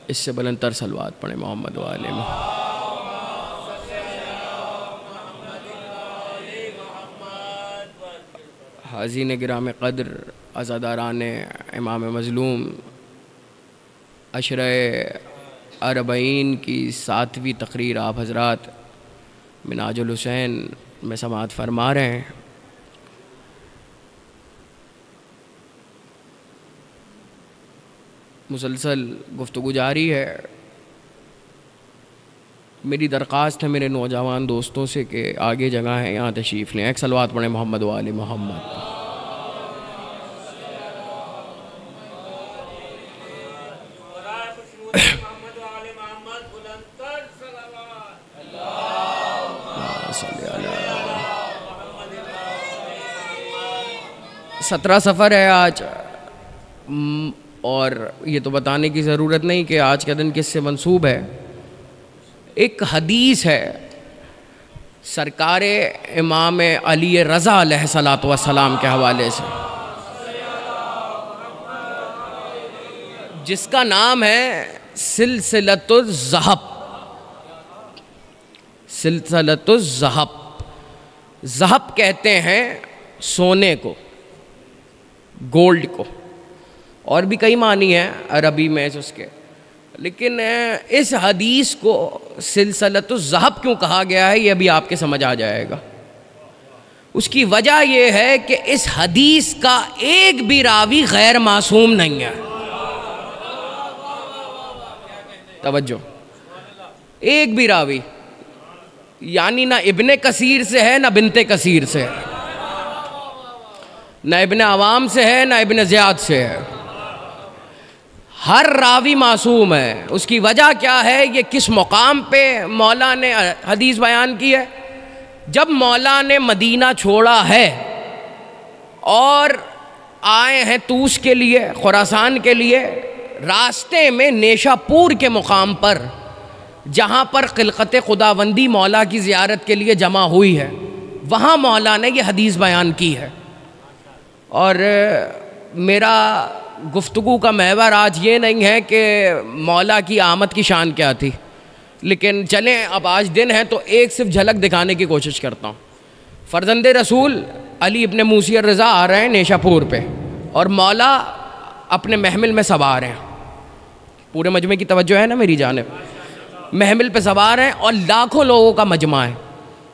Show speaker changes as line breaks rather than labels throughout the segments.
इससे बुलंदतर सलवात पढ़े मोहम्मद वाले में। हाज़ीन गिराम क़द्र, अज़ादारान इमाम मज़लूम, अशरे अरबईन की 7वीं तकरीर आप हज़रात मिनाजुल हुसैन में समाअत फरमा रहे हैं। मुसलसल गुफ्तगू जारी है। मेरी दरख्वास्त है मेरे नौजवान दोस्तों से कि आगे जगह है, यहाँ तशरीफ़ लें। एक सलवात पढ़ें मोहम्मद वाले मोहम्मद। सत्रह सफ़र है आज, और ये तो बताने की ज़रूरत नहीं कि आज का दिन किससे मंसूब है। एक हदीस है सरकार इमाम अली रज़ा अलैहिस्सलातु वस्सलाम के हवाले से, जिसका नाम है सिलसिलतुज़्ज़हब। सिलसिलतुज़्ज़हब, ज़हब कहते हैं सोने को, गोल्ड को, और भी कई मानी हैं अरबी में उसके, लेकिन इस हदीस को सिलसिलतुज़्ज़हब क्यों कहा गया है ये अभी आपके समझ आ जाएगा। उसकी वजह यह है कि इस हदीस का एक भी रावी गैर मासूम नहीं है। तवज्जो, एक भी रावी, यानी ना इब्ने कसीर से है ना बिनते कसीर से है, ना इब्ने अवाम से है ना इब्ने ज़ियाद से है। हर रावी मासूम है। उसकी वजह क्या है, ये किस मुकाम पे मौला ने हदीस बयान की है। जब मौला ने मदीना छोड़ा है और आए हैं तूस के लिए, खुरासान के लिए, रास्ते में नेशापुर के मुकाम पर जहाँ पर ख़िलक़त खुदाबंदी मौला की ज़ियारत के लिए जमा हुई है, वहाँ मौला ने ये हदीस बयान की है। और मेरा गुफ्तगू का महवर आज ये नहीं है कि मौला की आमद की शान क्या थी, लेकिन चलें अब आज दिन है तो एक सिर्फ झलक दिखाने की कोशिश करता हूँ। फ़र्जंदे रसूल अली इब्ने मूसी रज़ा आ रहे हैं नेशापुर पे, और मौला अपने महमिल में सवार हैं। पूरे मजमे की तवज्जो है ना मेरी जानिब। महमिल पे सवार हैं और लाखों लोगों का मजमा है,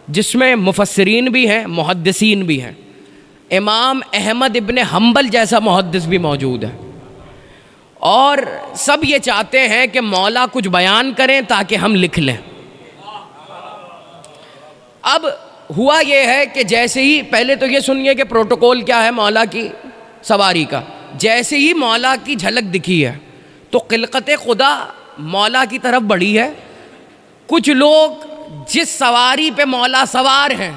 जिसमें मुफस्सिरीन भी हैं, मुहद्दिसीन भी हैं। इमाम अहमद इब्ने हम्बल जैसा मुहद्दिस भी मौजूद है, और सब ये चाहते हैं कि मौला कुछ बयान करें ताकि हम लिख लें। अब हुआ ये है कि जैसे ही, पहले तो ये सुनिए कि प्रोटोकॉल क्या है मौला की सवारी का। जैसे ही मौला की झलक दिखी है तो ख़िलक़त खुदा मौला की तरफ बढ़ी है। कुछ लोग जिस सवारी पे मौला सवार हैं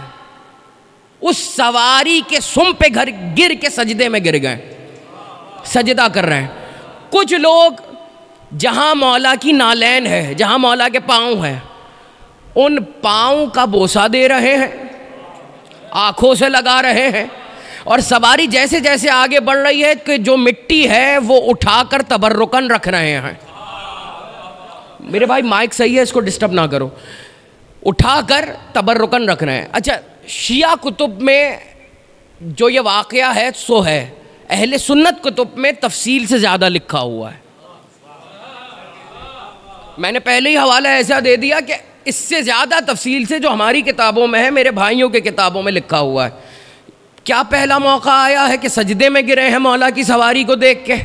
उस सवारी के सुम पे घर गिर के सजदे में गिर गए, सजदा कर रहे हैं। कुछ लोग जहाँ मौला की नालैन है, जहाँ मौला के पाँव हैं, उन पाँव का बोसा दे रहे हैं, आँखों से लगा रहे हैं। और सवारी जैसे जैसे आगे बढ़ रही है कि जो मिट्टी है वो उठाकर तबर्रुकन रख रहे हैं। मेरे भाई माइक सही है, इसको डिस्टर्ब ना करो। उठाकर तबर्रुकन रख रहे हैं। अच्छा, शिया कुतुब में जो ये वाक़या है सो है, अहले सुन्नत कुतुब में तफसील से ज़्यादा लिखा हुआ है। मैंने पहले ही हवाला ऐसा दे दिया कि इससे ज़्यादा तफसील से जो हमारी किताबों में है, मेरे भाइयों के किताबों में लिखा हुआ है। क्या पहला मौका आया है कि सजदे में गिरे हैं मौला की सवारी को देख के,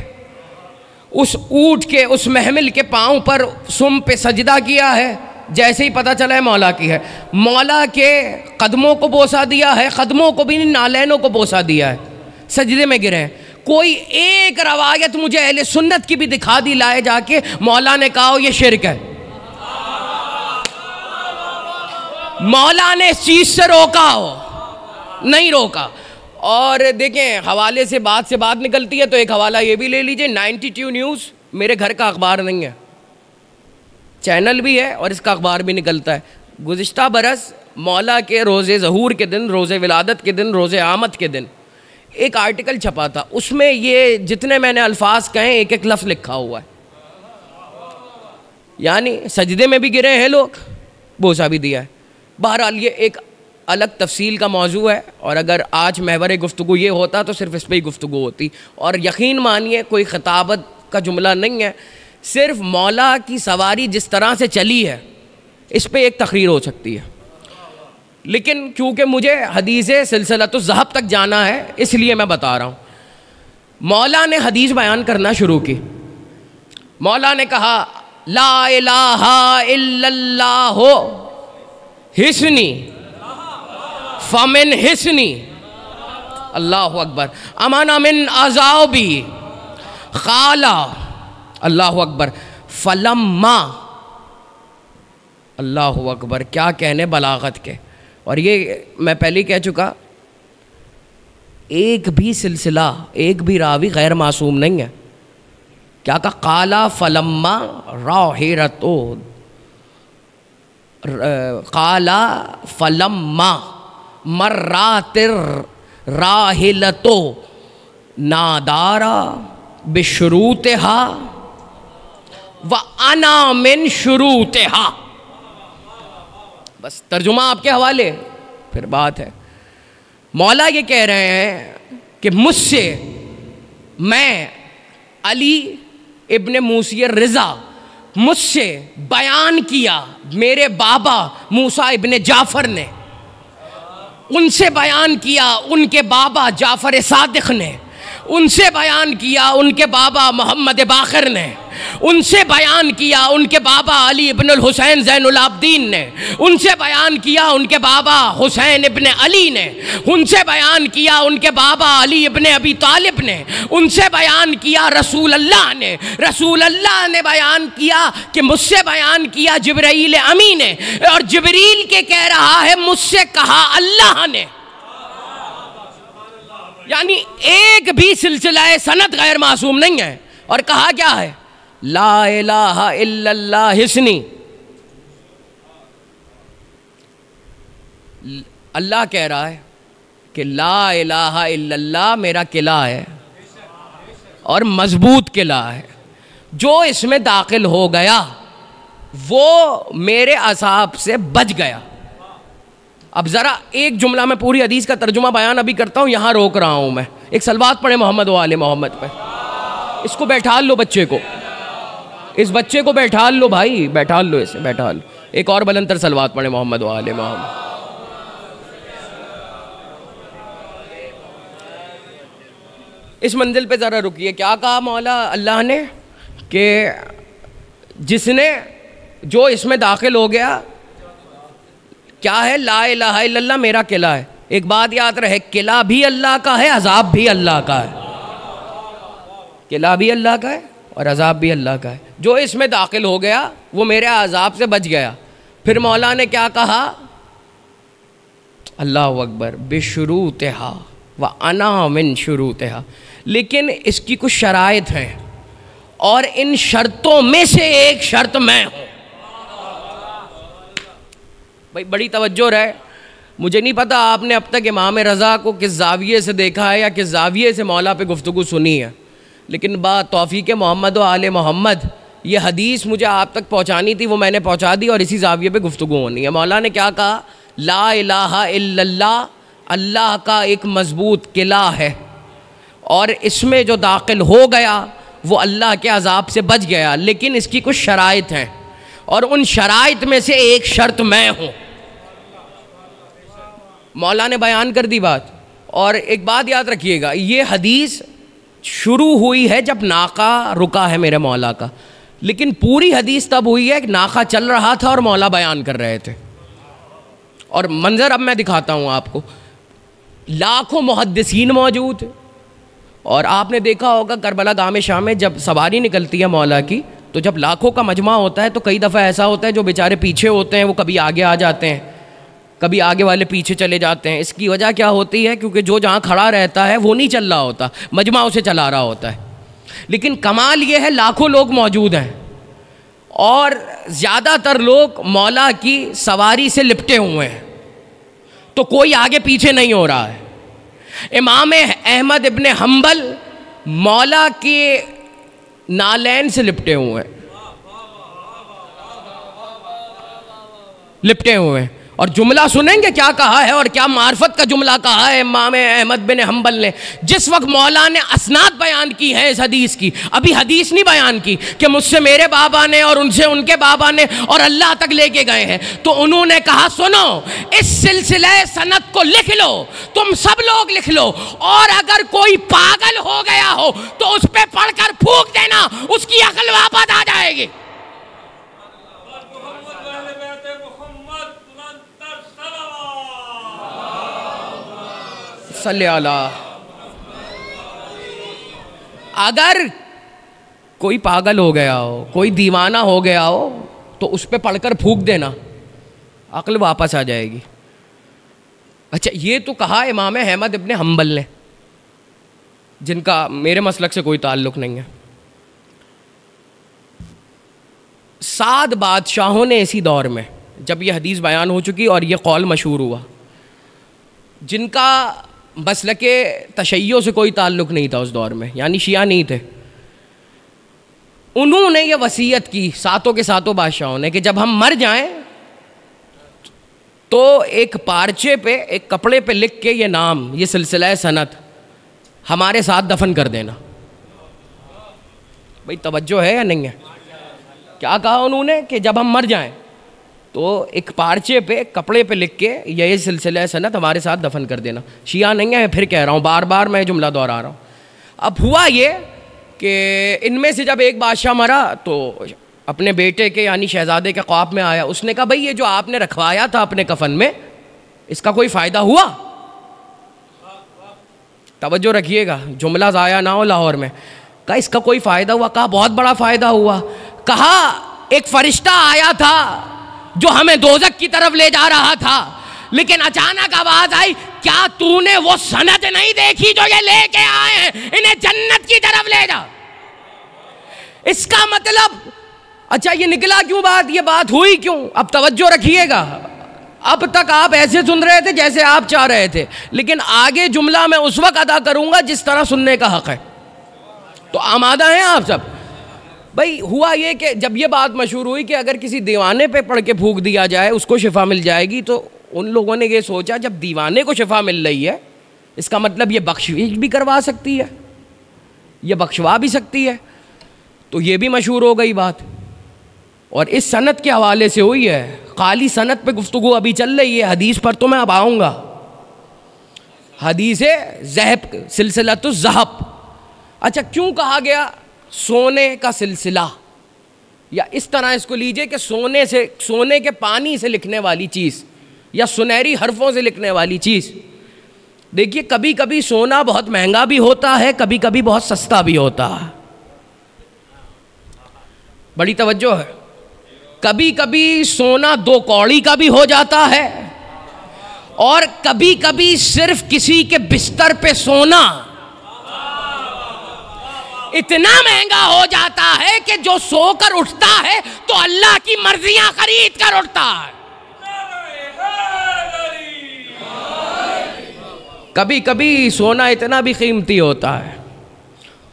उस ऊँट के, उस महमिल के पाँव पर सुम पे सजदा किया है, जैसे ही पता चला है मौला की है। मौला के कदमों को बोसा दिया है, कदमों को भी, नालैनों को बोसा दिया है, सजदे में गिरे हैं। कोई एक रवायत मुझे अहले सुन्नत की भी दिखा दी लाए जाके मौला ने कहा हो ये शिरक है। मौला ने इस चीज़ से रोका हो, नहीं रोका। और देखें, हवाले से बात निकलती है तो एक हवाला ये भी ले लीजिए। 92 न्यूज़ मेरे घर का अखबार नहीं है, चैनल भी है और इसका अखबार भी निकलता है। गुज़िश्ता बरस मौला के रोज़े ज़हूर के दिन, रोज़े विलादत के दिन, रोज़े आमद के दिन एक आर्टिकल छपा था। उसमें ये जितने मैंने अल्फाज कहे एक एक लफ्ज़ लिखा हुआ है। यानी सजदे में भी गिरे हैं लोग, बोसा भी दिया है। बहरहाल ये एक अलग तफसील का मौजू है, और अगर आज महवर गुफ्तगू ये होता तो सिर्फ इस पर ही गुफ्तगू होती। और यकीन मानिए कोई खिताबत का जुमला नहीं है, सिर्फ मौला की सवारी जिस तरह से चली है इस पर एक तकरीर हो सकती है। लेकिन क्योंकि मुझे हदीस सिलसिलतुज़्ज़हब तक जाना है इसलिए मैं बता रहा हूँ। मौला ने हदीस बयान करना शुरू की। मौला ने कहा ला इलाहा इल्लल्लाहु हिस्नी फमिन हिस्नी, अल्लाहु अकबर, अमन मिन अज़ाबी खाला, अल्लाहु अकबर, फलम्मा, अल्लाहु अकबर, क्या कहने बलागत के। और ये मैं पहले ही कह चुका, एक भी सिलसिला, एक भी रावी गैर मासूम नहीं है। क्या कहा? काला फलम्मा राहिरतो, काला फलम्मा मर्रातिर राहिलतो नादारा बिशुरूतिहा व अना मिन शुरूतिहा। बस तर्जुमा आपके हवाले। फिर बात है, मौला ये कह रहे हैं कि मुझसे, मैं अली इब्ने मूसी रिज़ा, मुझसे बयान किया मेरे बाबा मूसा इब्ने जाफ़र ने, उनसे बयान किया उनके बाबा जाफ़र सादिक़ ने, उनसे बयान किया उनके बाबा मोहम्मद बाक़िर ने, उनसे बयान किया उनके बाबा अली इब्नुल हुसैन ज़ैनुल आबदीन ने, उनसे बयान किया उनके बाबा हुसैन इब्ने अली ने, उनसे बयान किया उनके बाबा अली इब्ने अबी तालिब ने, उनसे बयान किया रसूल अल्लाह ने। रसूल अल्लाह ने बयान किया कि मुझसे बयान किया जिब्रील अमी ने, और जिब्रील के कह रहा है मुझसे कहा अल्लाह ने। यानी एक भी सिलसिला सनद गैर मासूम नहीं है। और कहा क्या है? ला इलाहा इल्लल्लाह हिस्नी। अल्लाह कह रहा है कि ला इलाहा इल्लल्लाह मेरा किला है और मजबूत किला है, जो इसमें दाखिल हो गया वो मेरे असाब से बच गया। अब ज़रा एक जुमला में पूरी हदीस का तर्जुमा बयान अभी करता हूँ, यहाँ रोक रहा हूँ मैं। एक सलवात पढ़े मोहम्मद व आले मोहम्मद पे। इसको बैठा लो, बच्चे को, इस बच्चे को बैठा लो भाई, बैठा लो इसे, बैठा लो। एक और बुलंदतर सलवात पढ़े मोहम्मद व आले मोहम्मद। इस मंजिल पे ज़रा रुकिए। क्या कहा मौला अल्लाह ने कि जिसने, जो इसमें दाखिल हो गया, क्या है? ला इलाहा इल्लल्लाह मेरा किला है। एक बात याद रहे, किला भी अल्लाह का है, अजाब भी अल्लाह का है। किला भी अल्लाह का है और अजाब भी अल्लाह का है। जो इसमें दाखिल हो गया वो मेरे अजाब से बच गया। फिर मौला ने क्या कहा? अल्लाहु अकबर, बिशुरूतिहा व अना मिन शुरूतिहा। लेकिन इसकी कुछ शराइत हैं और इन शर्तों में से एक शर्त मैं हूँ। भाई बड़ी तवज्जो रहे। मुझे नहीं पता आपने अब तक इमाम रज़ा को किस जाविये से देखा है या किस जाविये से मौला पे गुफ्तगू सुनी है, लेकिन बात तौफीक मोहम्मद व आले मोहम्मद, ये हदीस मुझे आप तक पहुँचानी थी, वो मैंने पहुँचा दी और इसी जाविये पे गुफ्तगू होनी है। मौला ने क्या कहा? ला इलाहा इल्लल्लाह अल्लाह का एक मजबूत किला है और इसमें जो दाखिल हो गया वो अल्लाह के अजाब से बच गया, लेकिन इसकी कुछ शराइत हैं और उन शराइत में से एक शर्त मैं हूँ। मौला ने बयान कर दी बात। और एक बात याद रखिएगा, ये हदीस शुरू हुई है जब नाका रुका है मेरे मौला का, लेकिन पूरी हदीस तब हुई है कि नाका चल रहा था और मौला बयान कर रहे थे। और मंजर अब मैं दिखाता हूँ आपको। लाखों मुहद्दिसीन मौजूद, और आपने देखा होगा करबला गामे शाह में जब सवारी निकलती है मौला की, तो जब लाखों का मजमा होता है तो कई दफ़ा ऐसा होता है जो बेचारे पीछे होते हैं वो कभी आगे आ जाते हैं, कभी आगे वाले पीछे चले जाते हैं। इसकी वजह क्या होती है? क्योंकि जो जहाँ खड़ा रहता है वो नहीं चल रहा होता, मजमा उसे चला रहा होता है। लेकिन कमाल ये है लाखों लोग मौजूद हैं और ज़्यादातर लोग मौला की सवारी से लिपटे हुए हैं, तो कोई आगे पीछे नहीं हो रहा है। इमाम अहमद इब्ने हम्बल मौला के नालैन से लिपटे हुए हैं। लिपटे हुए हैं। और जुमला सुनेंगे क्या कहा है और क्या मार्फत का जुमला कहा है इमाम अहमद बिन हम्बल ने। जिस वक्त मौला ने असनाद बयान की है इस हदीस की, अभी हदीस नहीं बयान की कि मुझसे मेरे बाबा ने और उनसे उनके बाबा ने और अल्लाह तक लेके गए हैं, तो उन्होंने कहा सुनो इस सिलसिले सनद को लिख लो, तुम सब लोग लिख लो, और अगर कोई पागल हो गया हो तो उस पर पढ़कर फूंक देना, उसकी अकल वापस आ जाएगी। अगर कोई पागल हो गया हो, कोई दीवाना हो गया हो, तो उस पर पढ़कर फूंक देना, अक्ल वापस आ जाएगी। अच्छा, ये तो कहा इमाम अहमद इब्न हम्बल ने, जिनका मेरे मसलक से कोई ताल्लुक़ नहीं है। 7 बादशाहों ने इसी दौर में, जब ये हदीस बयान हो चुकी और ये कौल मशहूर हुआ, जिनका मसलके तशय्यो से कोई ताल्लुक़ नहीं था उस दौर में, यानी शिया नहीं थे, उन्होंने ये वसीयत की 7 के 7 बादशाहों ने कि जब हम मर जाएं तो एक पार्चे पे, एक कपड़े पे लिख के ये नाम, ये सिलसिला सनत हमारे साथ दफन कर देना। भाई तवज्जो है या नहीं है? क्या कहा उन्होंने कि जब हम मर जाएं तो एक पार्चे पे, कपड़े पे लिख के ये सिलसिला सनत हमारे साथ दफन कर देना। शिया नहीं है, फिर कह रहा हूँ, बार बार मैं जुमला दोहरा रहा हूँ। अब हुआ ये कि इनमें से जब एक बादशाह मरा तो अपने बेटे के यानी शहजादे के ख्वाब में आया, उसने कहा भाई ये जो आपने रखवाया था अपने कफन में, इसका कोई फ़ायदा हुआ? तवज्जो रखिएगा, जुमला ज़ाया ना हो लाहौर में। कहा इसका कोई फ़ायदा हुआ? कहा बहुत बड़ा फ़ायदा हुआ। कहा एक फ़रिश्ता आया था जो हमें दोज़ख की तरफ ले जा रहा था, लेकिन अचानक आवाज़ आई, क्या तूने वो सनद नहीं देखी जो ये लेके आए हैं, इन्हें जन्नत की तरफ ले जा। इसका मतलब, अच्छा ये निकला क्यों बात, ये बात हुई क्यों? अब तवज्जो रखिएगा, अब तक आप ऐसे सुन रहे थे जैसे आप चाह रहे थे, लेकिन आगे जुमला मैं उस वक्त अदा करूंगा जिस तरह सुनने का हक है। तो आमादा हैं आप सब? भाई हुआ ये कि जब ये बात मशहूर हुई कि अगर किसी दीवाने पे पढ़ के फूंक दिया जाए उसको शिफा मिल जाएगी, तो उन लोगों ने ये सोचा जब दीवाने को शिफा मिल रही है, इसका मतलब ये बख्शिश भी करवा सकती है, ये बख्शवा भी सकती है। तो ये भी मशहूर हो गई बात, और इस सनत के हवाले से हुई है। खाली सनत पे गुफ्तगू अभी चल रही है, हदीस पर तो मैं अब आऊँगा। हदीस ज़हब, सिलसिलतुज़ ज़हब। अच्छा, क्यों कहा गया सोने का सिलसिला, या इस तरह इसको लीजिए कि सोने से, सोने के पानी से लिखने वाली चीज़ या सुनहरी हरफों से लिखने वाली चीज़। देखिए कभी कभी सोना बहुत महंगा भी होता है, कभी कभी बहुत सस्ता भी होता है। बड़ी तवज्जो है। कभी कभी सोना 2 कौड़ी का भी हो जाता है, और कभी कभी सिर्फ किसी के बिस्तर पे सोना इतना महंगा हो जाता है कि जो सोकर उठता है तो अल्लाह की मर्जियां खरीद कर उठता है। कभी कभी सोना इतना भी कीमती होता है,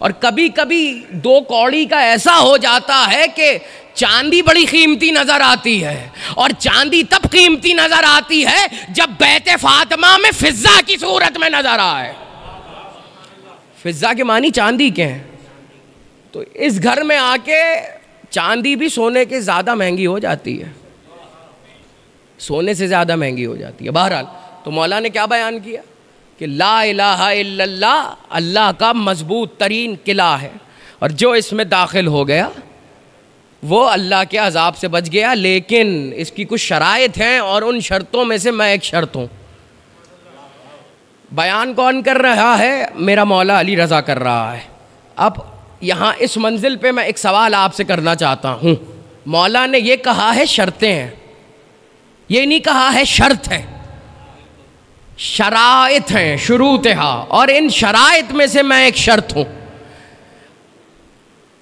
और कभी कभी 2 कौड़ी का ऐसा हो जाता है कि चांदी बड़ी कीमती नजर आती है, और चांदी तब कीमती नजर आती है जब बैत फातिमा में फिजा की सूरत में नजर आए। फिजा के मानी चांदी के हैं, तो इस घर में आके चांदी भी सोने के ज़्यादा महंगी हो जाती है, सोने से ज़्यादा महंगी हो जाती है। बहरहाल, तो मौला ने क्या बयान किया कि ला इलाहा इल्लल्लाह अल्लाह का मजबूत तरीन किला है, और जो इसमें दाखिल हो गया वो अल्लाह के अजाब से बच गया। लेकिन इसकी कुछ शराइत हैं, और उन शर्तों में से मैं एक शर्त हूँ। बयान कौन कर रहा है? मेरा मौला अली रज़ा कर रहा है। अब यहाँ इस मंजिल पे मैं एक सवाल आपसे करना चाहता हूँ। मौला ने ये कहा है शर्तें हैं, ये नहीं कहा है शर्त है, शराइत हैं, शुरूत है, और इन शराइत में से मैं एक शर्त हूँ।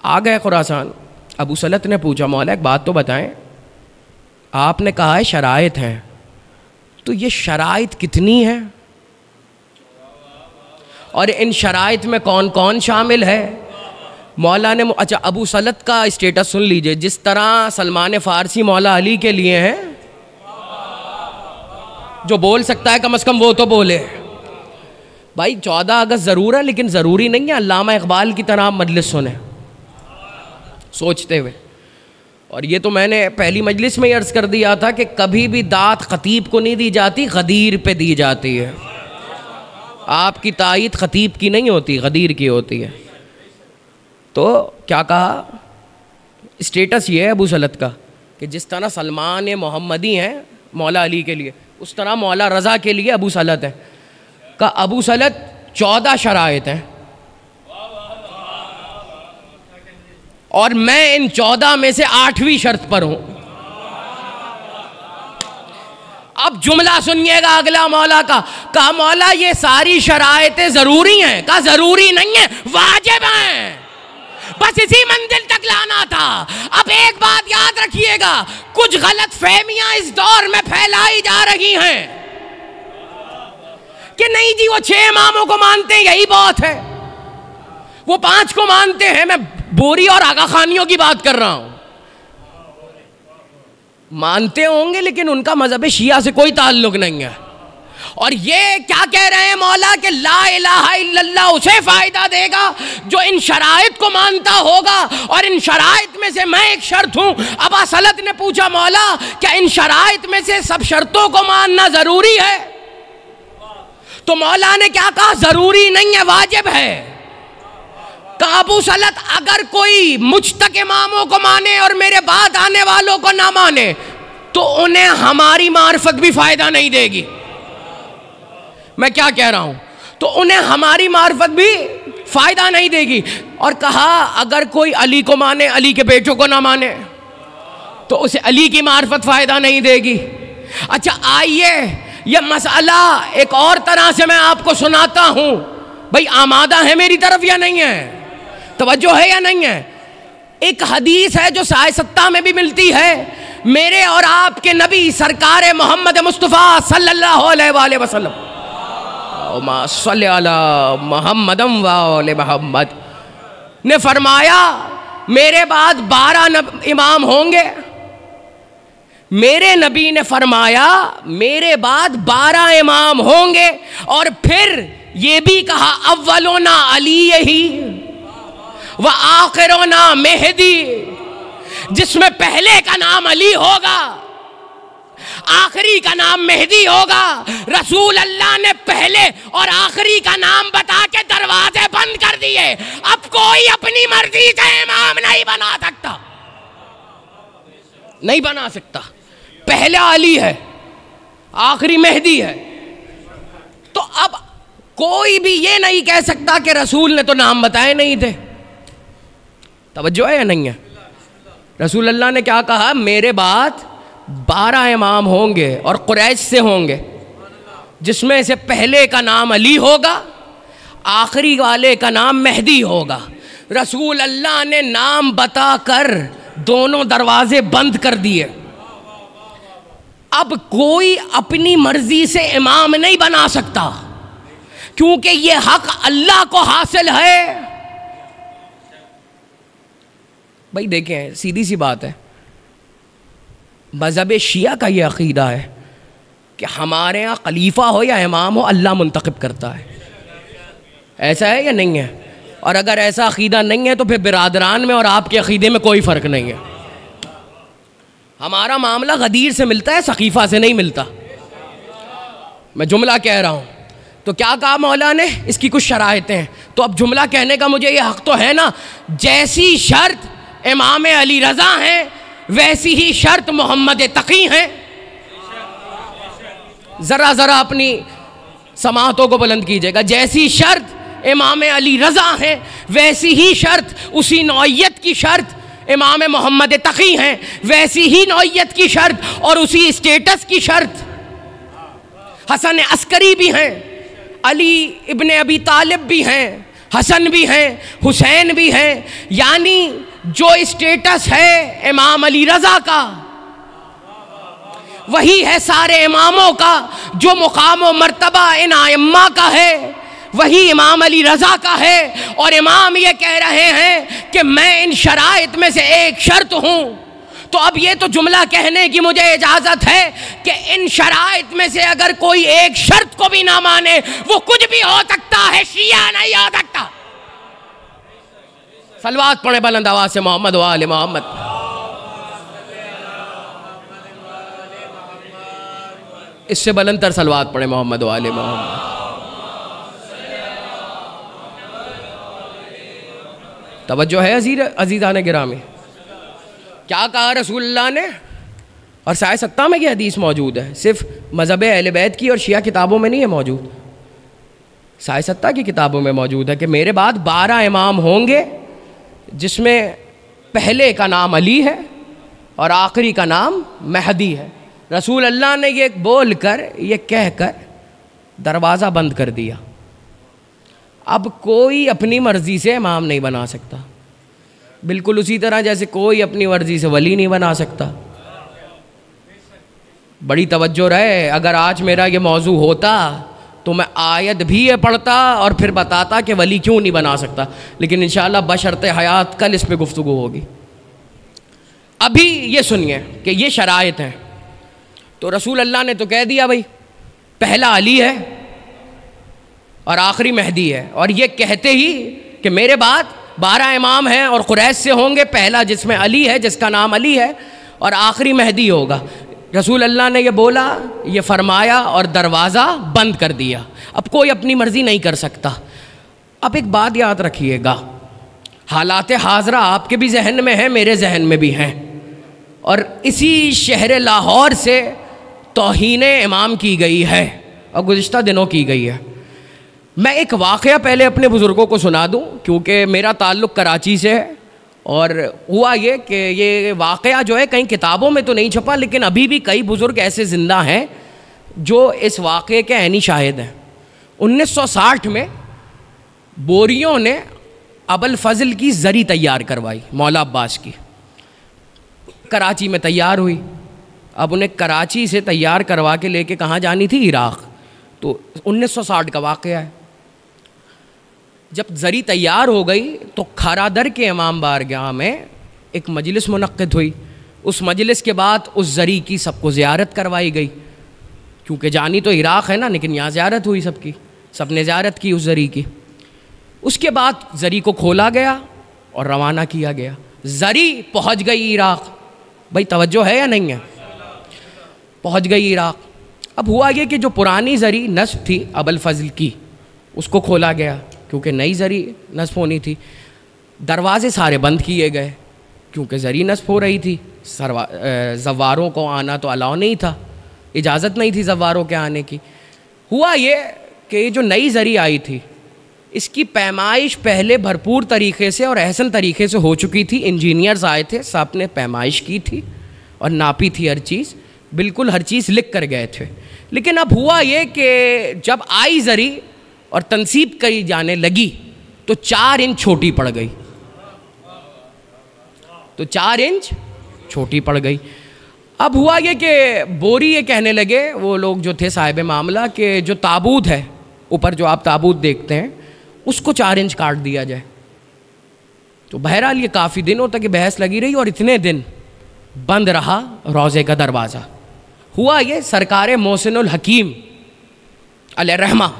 आ गए खुरासान। अबू सलत ने पूछा, मौला एक बात तो बताएं, आपने कहा है शराइत हैं, तो ये शराइत कितनी है, और इन शराइत में कौन कौन शामिल है? मौला ने, अच्छा अबू सलत का स्टेटस सुन लीजिए, जिस तरह सलमान फ़ारसी मौला अली के लिए हैं, जो बोल सकता है कम से कम वो तो बोले। भाई 14 अगस्त ज़रूर है, लेकिन ज़रूरी नहीं है अल्लामा इकबाल की तरह मजलिस सुने सोचते हुए। और ये तो मैंने पहली मजलिस में ही अर्ज़ कर दिया था कि कभी भी दात खतीब को नहीं दी जाती, गदीर पे दी जाती है। आपकी तायीद खतीब की नहीं होती, गदीर की होती है। तो क्या कहा, स्टेटस ये है अबू सलत का कि जिस तरह सलमान मोहम्मदी हैं मौला अली के लिए, उस तरह मौला रज़ा के लिए अबू सलत है। का अबू सलत 14 शराइत हैं और मैं इन 14 में से 8वीं शर्त पर हूं। अब जुमला सुनिएगा अगला मौला का। कहा मौला ये सारी शराइतें जरूरी हैं? कहा जरूरी नहीं है, वाजिब हैं, बस इसी मंजिल तक लाना था। अब एक बात याद रखिएगा, कुछ गलत फहमियां इस दौर में फैलाई जा रही हैं कि नहीं जी वो 6 इमामों को मानते हैं यही बहुत है, वो 5 को मानते हैं। मैं बोरी और आगा खानियों की बात कर रहा हूं। मानते होंगे लेकिन उनका मजहब शिया से कोई ताल्लुक नहीं है। और ये क्या कह रहे हैं मौला कि ला इलाहा इल्लल्लाह उसे फायदा देगा जो इन शराइत को मानता होगा, और इन शराइत में से मैं एक शर्त हूं। अब असलत ने पूछा मौला क्या इन शराइत में से सब शर्तों को मानना जरूरी है? तो मौला ने क्या कहा, जरूरी नहीं है, वाजिब है। कहा अबू सलत अगर कोई मुझ तक इमामों को माने और मेरे बाद आने वालों को ना माने तो उन्हें हमारी मार्फत भी फायदा नहीं देगी। मैं क्या कह रहा हूं, तो उन्हें हमारी मार्फत भी फायदा नहीं देगी। और कहा अगर कोई अली को माने, अली के बेटों को ना माने तो उसे अली की मार्फत फायदा नहीं देगी। अच्छा आइए यह मसला एक और तरह से मैं आपको सुनाता हूं। भाई आमादा है मेरी तरफ या नहीं है, तवज्जो है या नहीं है? एक हदीस है जो साए सत्ता में भी मिलती है, मेरे और आपके नबी सरकार मोहम्मद मुस्तफ़ा सल्लल्लाहु अलैहि वसल्लम मोहम्मदम वाले मोहम्मद ने फरमाया मेरे बाद 12 इमाम होंगे। मेरे नबी ने फरमाया मेरे बाद 12 इमाम होंगे, और फिर ये भी कहा अव्वलोना अली ही व आखिरोना मेहदी, जिसमें पहले का नाम अली होगा, आखिरी का नाम मेहदी होगा। रसूल अल्लाह ने पहले और आखिरी का नाम बता के दरवाजे बंद कर दिए। अब कोई अपनी मर्जी से इमाम नहीं बना सकता, नहीं बना सकता। पहला अली है, आखिरी मेहदी है। तो अब कोई भी ये नहीं कह सकता कि रसूल ने तो नाम बताए नहीं थे। तवज्जो है या नहीं है? रसूल अल्लाह ने क्या कहा, मेरे बाद 12 इमाम होंगे और कुरैश से होंगे, जिसमें से पहले का नाम अली होगा, आखिरी वाले का नाम मेहदी होगा। रसूल अल्लाह ने नाम बताकर दोनों दरवाजे बंद कर दिए। अब कोई अपनी मर्जी से इमाम नहीं बना सकता, क्योंकि यह हक अल्लाह को हासिल है। भाई देखें, सीधी सी बात है, मज़हब शिया का ये अक़ीदा है कि हमारे यहाँ खलीफा हो या इमाम हो, अल्लाह मुंतखब करता है। ऐसा है या नहीं है? और अगर ऐसा अक़ीदा नहीं है तो फिर बिरादरान में और आपके अक़ीदे में कोई फ़र्क नहीं है। हमारा मामला गदीर से मिलता है, सक़ीफ़ा से नहीं मिलता। मैं जुमला कह रहा हूँ। तो क्या कहा मौला ने, इसकी कुछ शराइतें हैं। तो अब जुमला कहने का मुझे ये हक़ तो है ना, जैसी शर्त इमाम अली रज़ा हैं वैसी ही शर्त मोहम्मद तक़ी हैं। ज़रा ज़रा अपनी समातों को बुलंद कीजिएगा। जैसी शर्त इमाम अली रज़ा हैं वैसी ही शर्त, उसी नौइयत की शर्त इमाम मोहम्मद तक़ी हैं, वैसी ही नौइयत की शर्त और उसी स्टेटस की शर्त हसन अस्करी भी हैं, अली इब्ने अबी तालिब भी हैं, हसन भी हैं, हुसैन भी हैं। यानी जो स्टेटस है इमाम अली रज़ा का वही है सारे इमामों का। जो मुकाम व मर्तबा इन आइम्मा का है वही इमाम अली रज़ा का है। और इमाम ये कह रहे हैं कि मैं इन शराइत में से एक शर्त हूँ, तो अब ये तो जुमला कहने की मुझे इजाजत है कि इन शराइत में से अगर कोई एक शर्त को भी ना माने वो कुछ भी हो सकता है, शिया नहीं हो सकता। सलवात पढ़े बुलंद आवाज से मोहम्मद व आले मोहम्मद। इससे बुलंदतर सलवात पढ़े मोहम्मद व आले मोहम्मद। तवज्जो है अजीज़ान गिरामी, क्या कहा रसूलुल्लाह ने? और साए सत्ता में ये हदीस मौजूद है, सिर्फ मज़हब अहले बैत की और शिया किताबों में नहीं है मौजूद, साए सत्ता की किताबों में मौजूद है कि मेरे बाद 12 इमाम होंगे जिसमें पहले का नाम अली है और आखिरी का नाम महदी है। रसूल अल्लाह ने ये बोल कर, ये कह कर दरवाज़ा बंद कर दिया। अब कोई अपनी मर्ज़ी से इमाम नहीं बना सकता, बिल्कुल उसी तरह जैसे कोई अपनी मर्ज़ी से वली नहीं बना सकता। बड़ी तवज्जो रहे, अगर आज मेरा ये मौजू होता तो मैं आयत भी ये पढ़ता और फिर बताता कि वली क्यों नहीं बना सकता, लेकिन इंशाअल्लाह बशर्ते हयात कल इस पर गुफ्तगू होगी। अभी ये सुनिए कि ये शराइत हैं। तो रसूल अल्लाह ने तो कह दिया भाई पहला अली है और आखिरी महदी है, और ये कहते ही कि मेरे बाद 12 इमाम हैं और कुरैश से होंगे, पहला जिसमें अली है, जिसका नाम अली है, और आखिरी महदी होगा। रसूल अल्लाह ने ये बोला, ये फरमाया और दरवाज़ा बंद कर दिया। अब कोई अपनी मर्ज़ी नहीं कर सकता। अब एक बात याद रखिएगा, हालात हाज़रा आपके भी जहन में है, मेरे जहन में भी हैं, और इसी शहर लाहौर से तौहीन इमाम की गई है और गुज़िश्ता दिनों की गई है। मैं एक वाक़या पहले अपने बुज़ुर्गों को सुना दूं, क्योंकि मेरा ताल्लुक़ कराची से है, और हुआ ये कि ये वाक़या जो है कहीं किताबों में तो नहीं छपा, लेकिन अभी भी कई बुज़ुर्ग ऐसे ज़िंदा हैं जो इस वाक़े के ऐनी शाहिद हैं। 1960 में बोरियों ने अबुल फ़ज़ल की ज़री तैयार करवाई, मौला अब्बास की, कराची में तैयार हुई। अब उन्हें कराची से तैयार करवा के लेके कहाँ जानी थी? इराक़। तो 1960 का वाक़या है। जब ज़री तैयार हो गई तो खारादर के इमाम बारगाह में एक मजलिस मुनक्किद हुई। उस मजलिस के बाद उस ज़री की सबको ज़ियारत करवाई गई, क्योंकि जानी तो इराक़ है ना, लेकिन यहाँ ज़ियारत हुई सबकी, सबने ज़ियारत की उस ज़री की। उसके बाद ज़री को खोला गया और रवाना किया गया। ज़री पहुँच गई इराक़। भाई तवज्जो है या नहीं है? पहुँच गई इराक़। अब हुआ ये कि जो पुरानी ज़री नस्ब थी अबुल फ़ज़ल की, उसको खोला गया, क्योंकि नई ज़री नस्ब होनी थी। दरवाज़े सारे बंद किए गए, क्योंकि ज़री नस्ब हो रही थी। ज़व्वारों को आना तो अलाउ नहीं था, इजाज़त नहीं थी ज़व्वारों के आने की। हुआ ये कि जो नई ज़री आई थी, इसकी पैमाइश पहले भरपूर तरीक़े से और अहसन तरीक़े से हो चुकी थी। इंजीनियर्स आए थे, सब ने पैमाइश की थी और नापी थी हर चीज़, बिल्कुल हर चीज़ लिख कर गए थे। लेकिन अब हुआ ये कि जब आई ज़री और तनसीब करी जाने लगी तो 4 इंच छोटी पड़ गई, तो 4 इंच छोटी पड़ गई। अब हुआ ये कि बोरी ये कहने लगे, वो लोग जो थे साहिब मामला, कि जो ताबूत है ऊपर, जो आप ताबूत देखते हैं, उसको 4 इंच काट दिया जाए। तो बहरहाल ये काफ़ी दिनों तक ये बहस लगी रही और इतने दिन बंद रहा रोज़े का दरवाज़ा। हुआ ये, सरकार मोहसिनुल हकीम अलैहिर्रहमा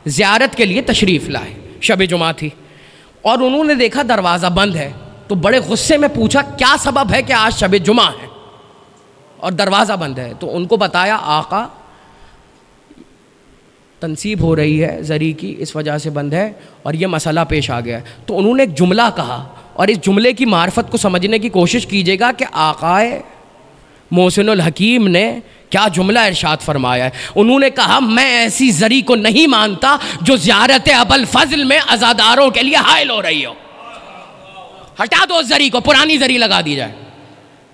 ज़ियारत के लिए तशरीफ़ लाए, शब जुमा थी, और उन्होंने देखा दरवाज़ा बंद है, तो बड़े गुस्से में पूछा क्या सबब है कि आज शब जुमा है और दरवाज़ा बंद है। तो उनको बताया आका तनसीब हो रही है ज़री की, इस वजह से बंद है और ये मसला पेश आ गया है। तो उन्होंने एक जुमला कहा, और इस जुमले की मार्फत को समझने की कोशिश कीजिएगा कि आकाए मोहसिनुल हकीम ने क्या जुमला इरशाद फरमाया है। उन्होंने कहा, मैं ऐसी ज़री को नहीं मानता जो ज़ियारत अबुल फ़ज़ल में अज़ादारों के लिए हायल हो रही हो। हटा दो ज़री को, पुरानी ज़री लगा दी जाए।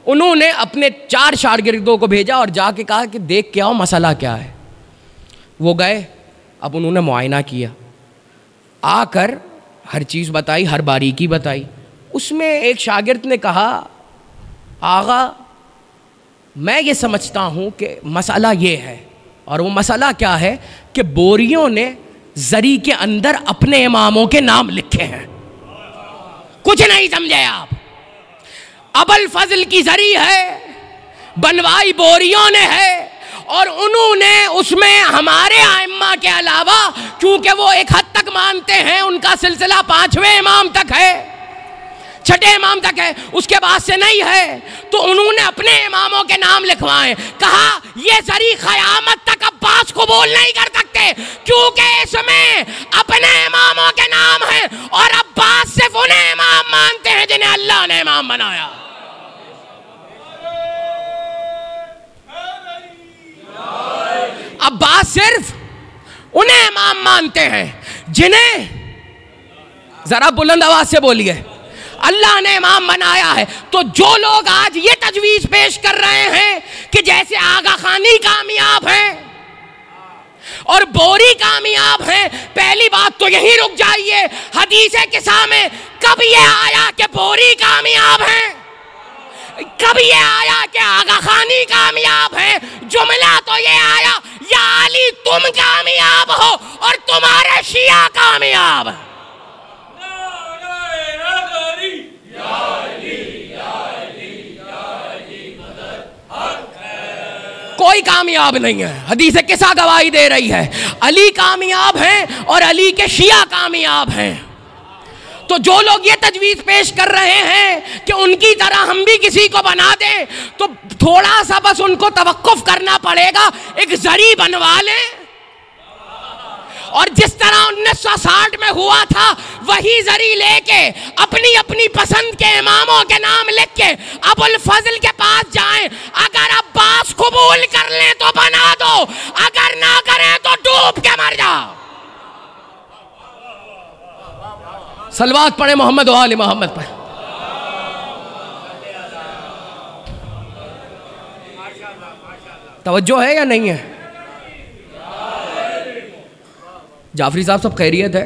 उन्होंने अपने 4 शागिर्दों को भेजा और जाके कहा कि देख के आओ मसला क्या है। वो गए, अब उन्होंने मुआयना किया, आकर हर चीज़ बताई, हर बारीकी बताई। उसमें एक शागिर्द ने कहा, आगा मैं ये समझता हूँ कि मसला ये है, और वो मसला क्या है कि बोरियों ने ज़री के अंदर अपने इमामों के नाम लिखे हैं। कुछ नहीं समझे आप? अबुल फजल की जरी है, बनवाई बोरियों ने है, और उन्होंने उसमें हमारे आइम्मा के अलावा, क्योंकि वो एक हद तक मानते हैं, उनका सिलसिला 5वें इमाम तक है, 6ठे इमाम तक है, उसके बाद से नहीं है, तो उन्होंने अपने इमामों के नाम लिखवाए। कहा ये जरी क़यामत तक अब्बास कबूल नहीं कर सकते, क्योंकि इसमें अपने इमामों के नाम हैं, और अब्बास सिर्फ उन्हें इमाम मानते हैं जिन्हें अल्लाह ने इमाम बनाया। अब्बास सिर्फ उन्हें इमाम मानते हैं जिन्हें, जरा बुलंद आवाज से बोलिए, अल्लाह ने इमाम बनाया है। तो जो लोग आज ये तजवीज पेश कर रहे हैं कि जैसे आगा खानी कामयाब है और बोरी कामयाब है, पहली बात तो यही रुक जाइए, हदीस किसा में कब ये आया कि बोरी कामयाब है, कब ये आया कि आगा खानी कामयाब है? जुमला तो ये आया, या अली तुम कामयाब हो और तुम्हारे शिया कामयाब। कोई कामयाब नहीं है, हदीस किसा गवाही दे रही है, अली कामयाब हैं और अली के शिया कामयाब हैं। तो जो लोग ये तजवीज़ पेश कर रहे हैं कि उनकी तरह हम भी किसी को बना दें, तो थोड़ा सा बस उनको तवक्कुफ करना पड़ेगा, एक जरी बनवा लें, और जिस तरह 1960 में हुआ था वही जरी लेके अपनी अपनी पसंद के इमामों के नाम लिख के अबुल फजल के पास जाएं, अगर अब्बास कबूल कर लें तो बना दो, अगर ना करें तो डूब के मर जाओ। सलवात पढ़े मोहम्मद व आले मोहम्मद पर। तवज्जो है या नहीं है? जाफरी साहब सब खैरियत है?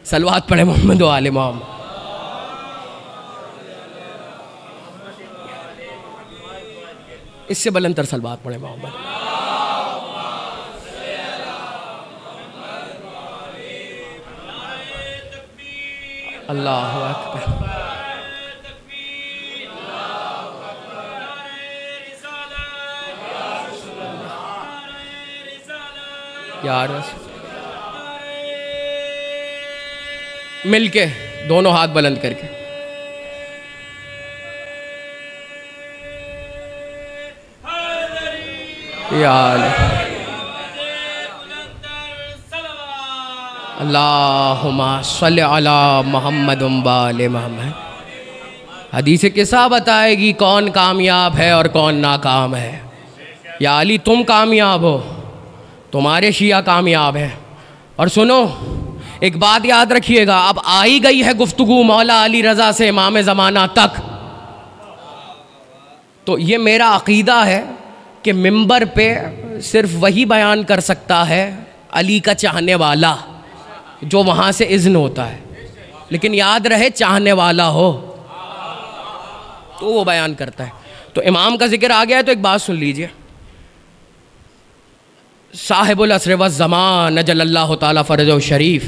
सलवात पढ़े मोहम्मद व आले मोहम्मद। इससे बुलंदतर सलवात पढ़े मोहम्मद। अल्लाहु अकबर। यार मिलके दोनों हाथ बुलंद करके यार अल्लाहुम्मा सल्लि अला मुहम्मद व आले मोहम्मद। हदीस किसा बताएगी कौन कामयाब है और कौन नाकाम है। या अली तुम कामयाब हो, तुम्हारे शिया कामयाब हैं। और सुनो एक बात याद रखिएगा, अब आई गई है गुफ्तगू मौला अली रज़ा से इमाम ज़माना तक, तो ये मेरा अक़ीदा है कि मिंबर पे सिर्फ वही बयान कर सकता है अली का चाहने वाला, जो वहाँ से इज़्न होता है। लेकिन याद रहे चाहने वाला हो तो वो बयान करता है। तो इमाम का जिक्र आ गया है तो एक बात सुन लीजिए। साहिबुल असर व ज़मान अजल्लल्लाहु ताला फ़रजहु शरीफ,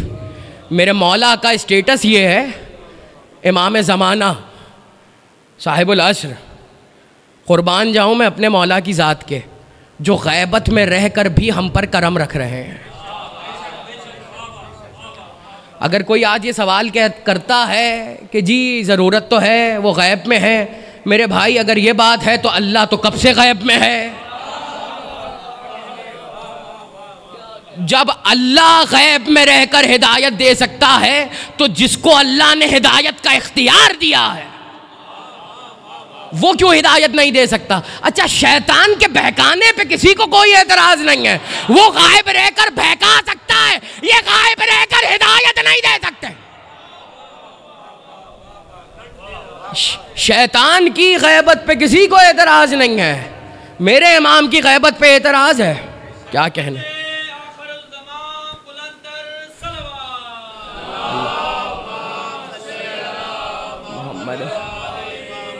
मेरे मौला का स्टेटस ये है, इमाम ज़माना साहिबुल असर, क़ुरबान जाऊँ मैं अपने मौला की ज़ात के, जो ग़ैबत में रह कर भी हम पर करम रख रहे हैं। अगर कोई आज ये सवाल करता है कि जी ज़रूरत तो है, वो ग़ैब में है, मेरे भाई अगर ये बात है तो अल्लाह तो कब से ग़ैब में है। जब अल्लाह ग़ैब में रहकर हिदायत दे सकता है तो जिसको अल्लाह ने हिदायत का इख्तियार दिया है वो क्यों हिदायत नहीं दे सकता? अच्छा, शैतान के बहकाने पे किसी को कोई एतराज नहीं है, वो गायब रहकर बहका सकता है, ये गायब रहकर हिदायत नहीं दे सकते। शैतान की गैबत पे किसी को एतराज नहीं है, मेरे इमाम की गैबत पे एतराज है। क्या कहने?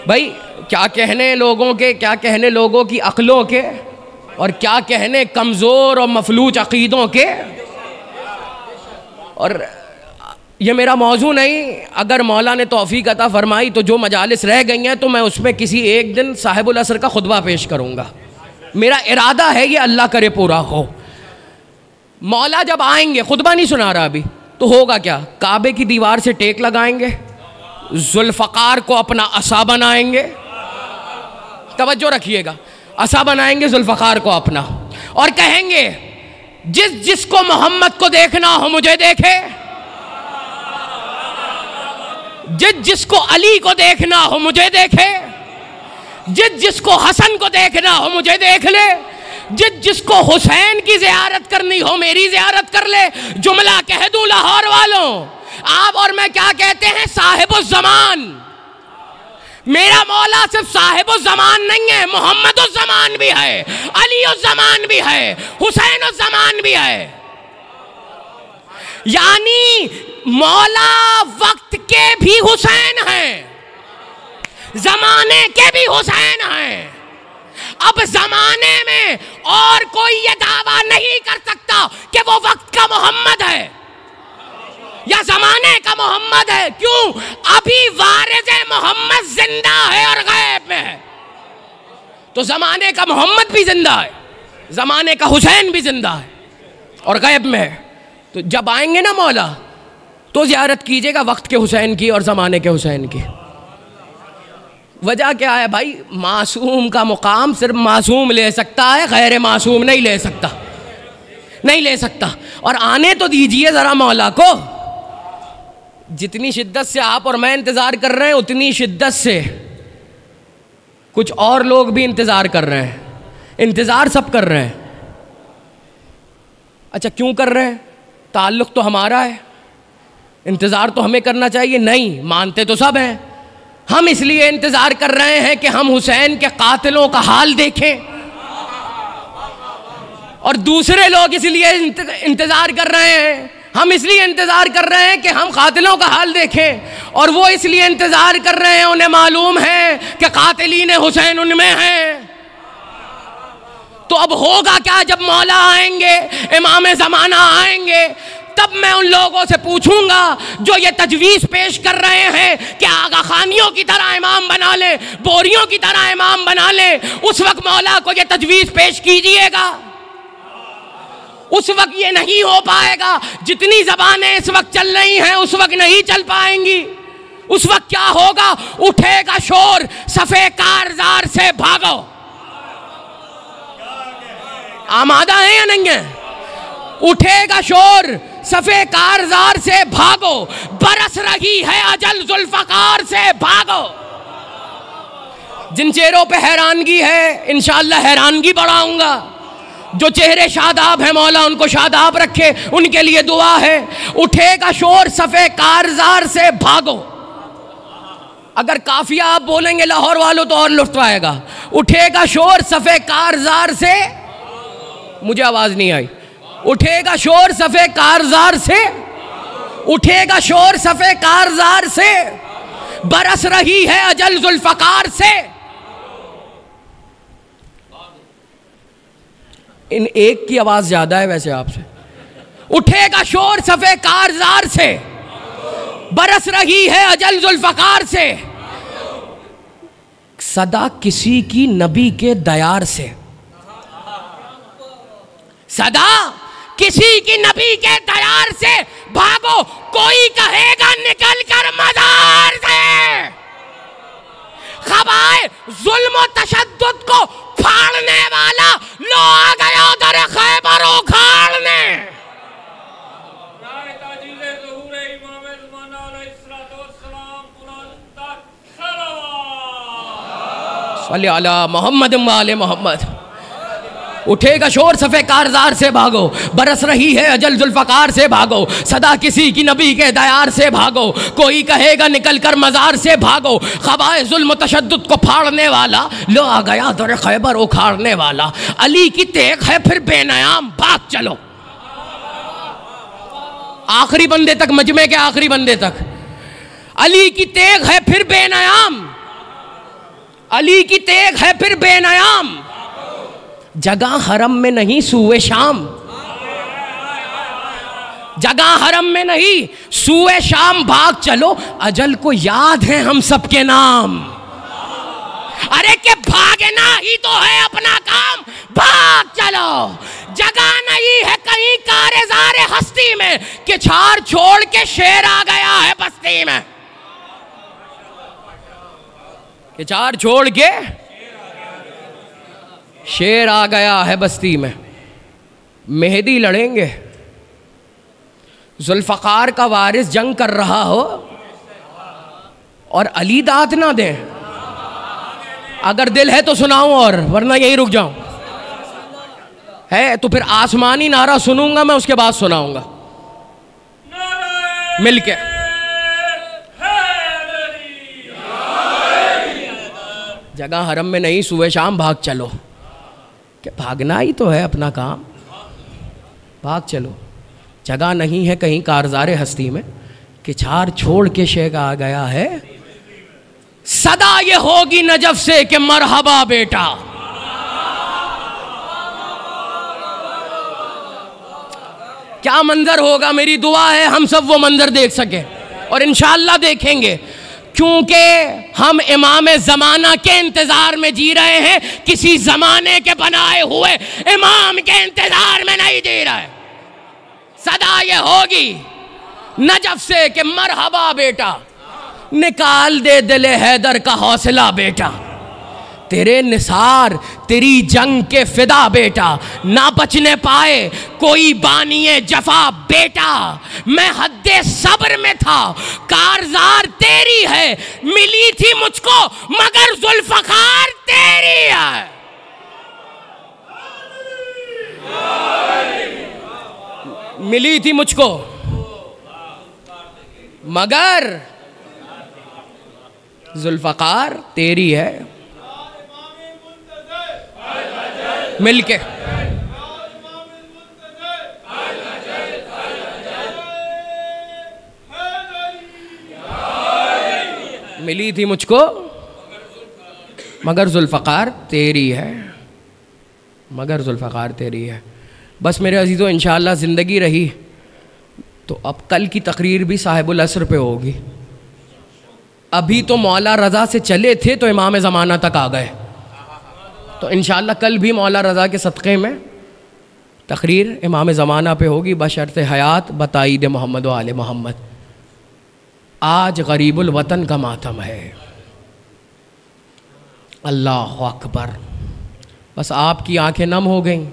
भाई क्या कहने लोगों के, क्या कहने लोगों की अक्लों के, और क्या कहने कमज़ोर और मफलूज अक़ीदों के। और ये मेरा मौजू नहीं, अगर मौला ने तौफीक अता फरमाई तो जो मजालिस रह गई हैं तो मैं उसमें किसी एक दिन साहिबुल असर का खुतबा पेश करूँगा। मेरा इरादा है ये, अल्लाह करे पूरा हो। मौला जब आएंगे, खुतबा नहीं सुना रहा अभी, तो होगा क्या? काबे की दीवार से टेक लगाएंगे, जुल्फ़कार को अपना असा बनाएंगे, तवज्जो रखिएगा, असा बनाएंगे जुल्फ़कार को अपना, और कहेंगे जिसको मोहम्मद को देखना हो मुझे देखे, जिसको अली को देखना हो मुझे देखे, जिसको हसन को देखना हो मुझे देख ले, जिसको हुसैन की ज़ियारत करनी हो मेरी ज़ियारत कर ले। जुमला कह दूं लाहौर वालों, आप और मैं क्या कहते हैं? साहिबुज़्ज़मान। मेरा मौला सिर्फ साहिबुज़्ज़मान नहीं है, मोहम्मदुज़्ज़मान भी है, अलीउज़्ज़मान भी है, हुसैनुज़्ज़मान भी है। यानी मौला वक्त के भी हुसैन हैं, जमाने के भी हुसैन हैं। अब जमाने में और कोई ये दावा नहीं कर सकता कि वो वक्त का मोहम्मद है या जमाने का मोहम्मद है। क्यों? अभी वारिस मोहम्मद जिंदा है और गैब में है। तो जमाने का मोहम्मद भी जिंदा है, जमाने का हुसैन भी जिंदा है और गैब में है। तो जब आएंगे ना मौला, तो ज़ियारत कीजिएगा वक्त के हुसैन की और ज़माने के हुसैन की। वजह क्या है भाई? मासूम का मुकाम सिर्फ मासूम ले सकता है, गैर मासूम नहीं ले सकता, नहीं ले सकता। और आने तो दीजिए ज़रा मौला को। जितनी शिद्दत से आप और मैं इंतज़ार कर रहे हैं, उतनी शिद्दत से कुछ और लोग भी इंतज़ार कर रहे हैं। इंतज़ार सब कर रहे हैं। अच्छा, क्यों कर रहे हैं? ताल्लुक़ तो हमारा है, इंतज़ार तो हमें करना चाहिए। नहीं, मानते तो सब हैं। हम इसलिए इंतज़ार कर रहे हैं कि हम हुसैन के कातिलों का हाल देखें, और दूसरे लोग इसलिए इंतज़ार कर रहे हैं, हम इसलिए इंतज़ार कर रहे हैं कि हम कातिलों का हाल देखें, और वो इसलिए इंतज़ार कर रहे हैं, उन्हें मालूम है कि कातिलीन हुसैन उनमें हैं। तो अब होगा क्या? जब मौला आएंगे, इमाम ज़माना आएंगे, तब मैं उन लोगों से पूछूंगा जो ये तजवीज़ पेश कर रहे हैं कि आगा खानियों की तरह इमाम बना ले, बोरियों की तरह इमाम बना ले। उस वक्त मौला को ये तजवीज़ पेश कीजिएगा। उस वक्त ये नहीं हो पाएगा। जितनी ज़बानें इस वक्त चल रही हैं उस वक्त नहीं चल पाएंगी। उस वक्त क्या होगा? उठेगा शोर, सफ़े कारज़ार से भागो। आमादा है या नहीं है? उठेगा शोर, सफ़े कारज़ार से भागो, बरस रही है अजल जुल्फ़कार से भागो। जिन चेहरों पे हैरानगी है, इंशाअल्लाह हैरानगी बढ़ाऊंगा। जो चेहरे शादाब हैं, मौला उनको शादाब रखे, उनके लिए दुआ है। उठेगा शोर, सफ़े कारज़ार से भागो। अगर काफिया आप बोलेंगे लाहौर वालों तो और लुत्फ़ आएगा। उठेगा शोर, सफ़े कारज़ार से, मुझे आवाज़ नहीं आई। उठेगा शोर सफ़े कारज़ार से, उठेगा शोर सफ़े कारज़ार से, बरस रही है अजल जुल्फ़कार से। इन एक की आवाज़ ज़्यादा है वैसे आपसे। उठेगा शोर सफ़े कारज़ार से, बरस रही है अजल जुल्फ़कार से, सदा किसी की नबी के दयार से, सदा किसी की नबी के दयार से भागो। कोई कहेगा निकल कर मज़ार से, खबाए जुल्म तशद्दुद को फाड़ने वाला लो आ गया दर खैबर उखाड़ने। सल्ली अला मोहम्मद वाले मोहम्मद। उठेगा शोर सफ़े कारज़ार से भागो, बरस रही है अजल जुल्फ़कार से भागो, सदा किसी की नबी के दयार से भागो। कोई कहेगा निकल कर मज़ार से भागो, ख़बाए ज़ुल्म तशद्दुद को फाड़ने वाला लो आ गया दर खैबर उखाड़ने वाला। अली की तेग है फिर बेनयाम, भाग चलो। आखिरी बंदे तक, मजमे के आखिरी बंदे तक। अली की तेग है फिर बेनयाम, अली की तेग है फिर बेनयाम, जगह हरम में नहीं सूए शाम, जगह हरम में नहीं, सूए शाम भाग चलो, अजल को याद है हम सबके नाम। अरे के भागना ही तो है अपना काम, भाग चलो। जगह नहीं है कहीं कारेज़ारे हस्ती में कि छार छोड़ के शेर आ गया है बस्ती में, कि छार छोड़ के शेर आ गया है बस्ती में। मेहदी लड़ेंगे, जुल्फ़कार का वारिस जंग कर रहा हो और अली दाद ना दे। अगर दिल है तो सुनाऊं और वरना यही रुक जाऊं। है तो फिर आसमानी नारा सुनूंगा मैं, उसके बाद सुनाऊंगा मिलके। जगह हरम में नहीं, सुबह शाम भाग चलो। क्या भागना ही तो है अपना काम, भाग चलो। जगह नहीं है कहीं कारज़ारे हस्ती में कि छार छोड़ के शेख आ गया है। सदा ये होगी नजफ से कि मरहबा बेटा। क्या मंजर होगा, मेरी दुआ है हम सब वो मंजर देख सके और इंशाअल्लाह देखेंगे, क्योंकि हम इमाम ज़माना के इंतज़ार में जी रहे हैं, किसी ज़माने के बनाए हुए इमाम के इंतज़ार में नहीं जी रहे। सदा ये होगी नजफ से कि मरहबा बेटा, निकाल दे दिले हैदर का हौसला बेटा। तेरे निसार तेरी जंग के फिदा बेटा, ना बचने पाए कोई बानिए जफा बेटा। मैं हद्दे सब्र में था, कारज़ार तेरी है, मिली थी मुझको मगर जुल्फ़कार तेरी है। मिली थी मुझको मगर जुल्फ़कार तेरी है। मिलके मिली थी मुझको मगर जुल्फ़कार तेरी है, मगर जुल्फ़कार तेरी है। बस मेरे अज़ीज़ों, इंशाअल्लाह ज़िंदगी रही तो अब कल की तकरीर भी साहिबुल असर पे होगी। अभी तो मौला रज़ा से चले थे तो इमाम ज़माना तक आ गए, तो इंशाअल्लाह कल भी मौला रज़ा के सदक़े में तकरीर इमाम ज़माना पे होगी बशर्ते हयात बताईद मोहम्मद व आले मोहम्मद। आज गरीबुल वतन का मातम है। अल्लाह अकबर। बस आपकी आंखें नम हो गईं।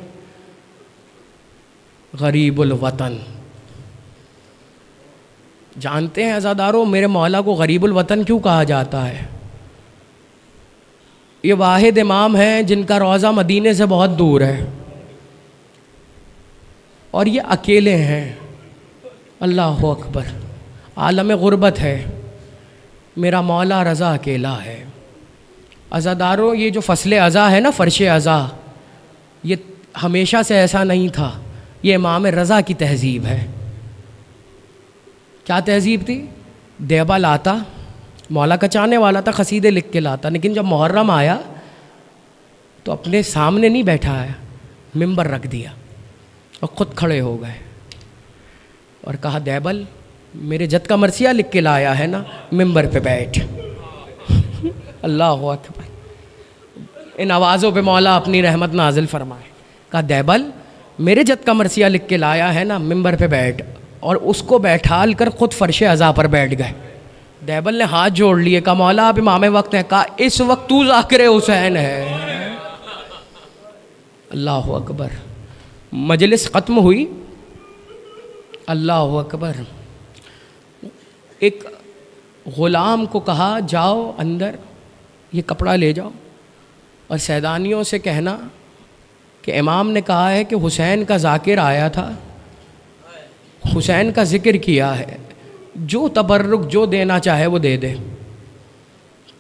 गरीबुल वतन, जानते हैं अज़ादारों मेरे मौला को गरीबुल वतन क्यों कहा जाता है? ये वाहिद इमाम हैं जिनका रोज़ा मदीने से बहुत दूर है और ये अकेले हैं। अल्लाह अकबर। आलम गुरबत है, मेरा मौला रज़ा अकेला है। अज़ादारों ये जो फ़स्ल अज़ा है ना, फ़र्श अज़ा, ये हमेशा से ऐसा नहीं था। ये इमाम रज़ा की तहज़ीब है। क्या तहज़ीब थी? देबा लाता, मौला का चाहने वाला था, क़सीदे लिख के लाता, लेकिन जब मुहर्रम आया तो अपने सामने नहीं बैठाया, मिंबर रख दिया और ख़ुद खड़े हो गए और कहा देबल मेरे जद का मरसिया लिख के लाया है ना, मिंबर पे बैठ। अल्लाह अकबर। इन आवाज़ों पे मौला अपनी रहमत नाजिल फरमाए। कहा देबल मेरे जद का मरसिया लिख के लाया है ना, मिंबर पे बैठ। और उसको बैठाल कर ख़ुद फ़र्श अज़ा पर बैठ गए। देबल ने हाथ जोड़ लिए, कहा मौला आप इमाम वक्त हैं। कहा इस वक्त तू ज़ाकिर हुसैन है। अल्लाह अकबर। मजलिस ख़त्म हुई। अल्लाह अकबर। एक ग़ुलाम को कहा जाओ अंदर ये कपड़ा ले जाओ और सैदानियों से कहना कि इमाम ने कहा है कि हुसैन का ज़ाकिर आया था, हुसैन का ज़िक्र किया है, जो तबर्रुक जो देना चाहे वो दे दे।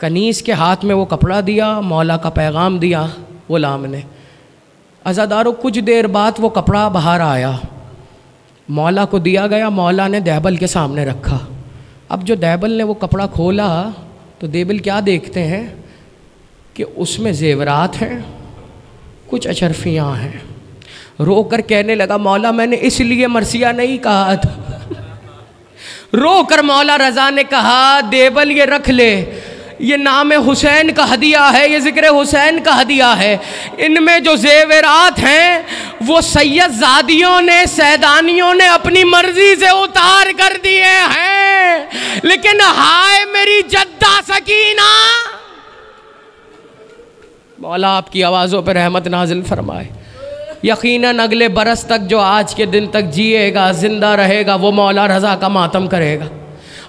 कनीस के हाथ में वो कपड़ा दिया, मौला का पैगाम दिया ग़ुलाम ने। अज़ादारों कुछ देर बाद वो कपड़ा बाहर आया, मौला को दिया गया, मौला ने देबल के सामने रखा। अब जो देबल ने वो कपड़ा खोला तो देबल क्या देखते हैं कि उसमें ज़ेवरात हैं, कुछ अशरफियाँ हैं। रो कर कहने लगा, मौला मैंने इसलिए मरसिया नहीं कहा था। रो कर मौला रज़ा ने कहा, देवल ये रख ले, ये नाम हुसैन का हदिया है, ये ज़िक्र हुसैन का हदिया है। इनमें जो ज़ेवरात हैं वो सैयदजादियों ने, सैदानियों ने अपनी मर्जी से उतार कर दिए हैं, लेकिन हाय मेरी जद्दा सकीना, मौला आपकी आवाज़ों पर रहमत नाजिल फरमाए। यकीनन अगले बरस तक जो आज के दिन तक जिएगा, ज़िंदा रहेगा, वो मौला रज़ा का मातम करेगा।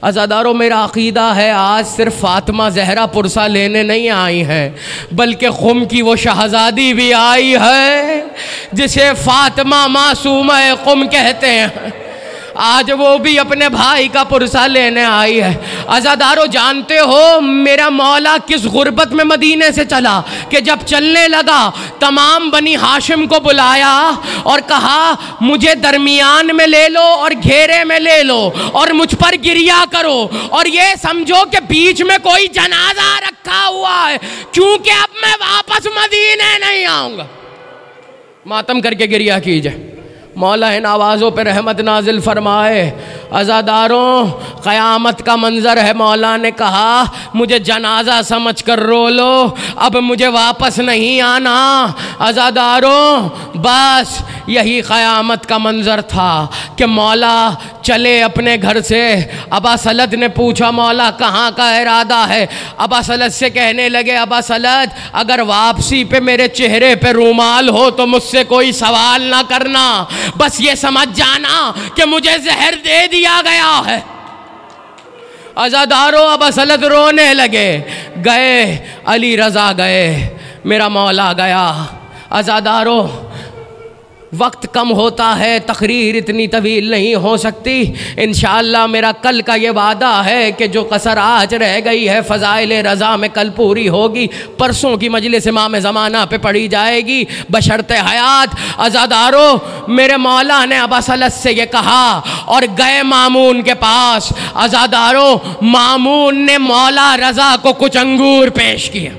अज़ादारों, मेरा अक़ीदा है आज सिर्फ फ़ातिमा ज़हरा पुरसा लेने नहीं आई हैं, बल्कि ख़ुम की वो शहज़ादी भी आई है जिसे फ़ातिमा मासूमा ख़ुम कहते हैं। आज वो भी अपने भाई का पुरसा लेने आई है। अज़ादारों, जानते हो मेरा मौला किस गुर्बत में मदीने से चला कि जब चलने लगा तमाम बनी हाशिम को बुलाया और कहा मुझे दरमियान में ले लो और घेरे में ले लो और मुझ पर गिरिया करो, और ये समझो कि बीच में कोई जनाजा रखा हुआ है, क्योंकि अब मैं वापस मदीने नहीं आऊँगा। मातम करके गिरिया कीजिए। मौला इन आवाज़ों पर रहमत नाजिल फरमाए। अज़ादारों, क़यामत का मंज़र है। मौला ने कहा मुझे जनाजा समझ कर रो लो, अब मुझे वापस नहीं आना। अज़ादारों, बस यही क़यामत का मंज़र था कि मौला चले अपने घर से। अबा सलत ने पूछा, मौला कहाँ का इरादा है? अबा सलत से कहने लगे, अबा सलत अगर वापसी पे मेरे चेहरे पे रूमाल हो तो मुझसे कोई सवाल ना करना, बस ये समझ जाना कि मुझे जहर दे दिया गया है। अज़ादारों, अबा सलत रोने लगे। गए अली रज़ा गए, मेरा मौला गया। अज़ादारों, वक्त कम होता है, तकरीर इतनी तवील नहीं हो सकती। इंशाअल्लाह मेरा कल का ये वादा है कि जो कसर आज रह गई है फ़ज़ाइल रज़ा में कल पूरी होगी। परसों की मजलिस इमाम ज़माना पे पढ़ी जाएगी बशर्ते हयात। अज़ादारों, मेरे मौला ने अबा सलत से ये कहा और गए मामून के पास। अज़ादारों, मामून ने मौला रज़ा को कुछ अंगूर पेश किए।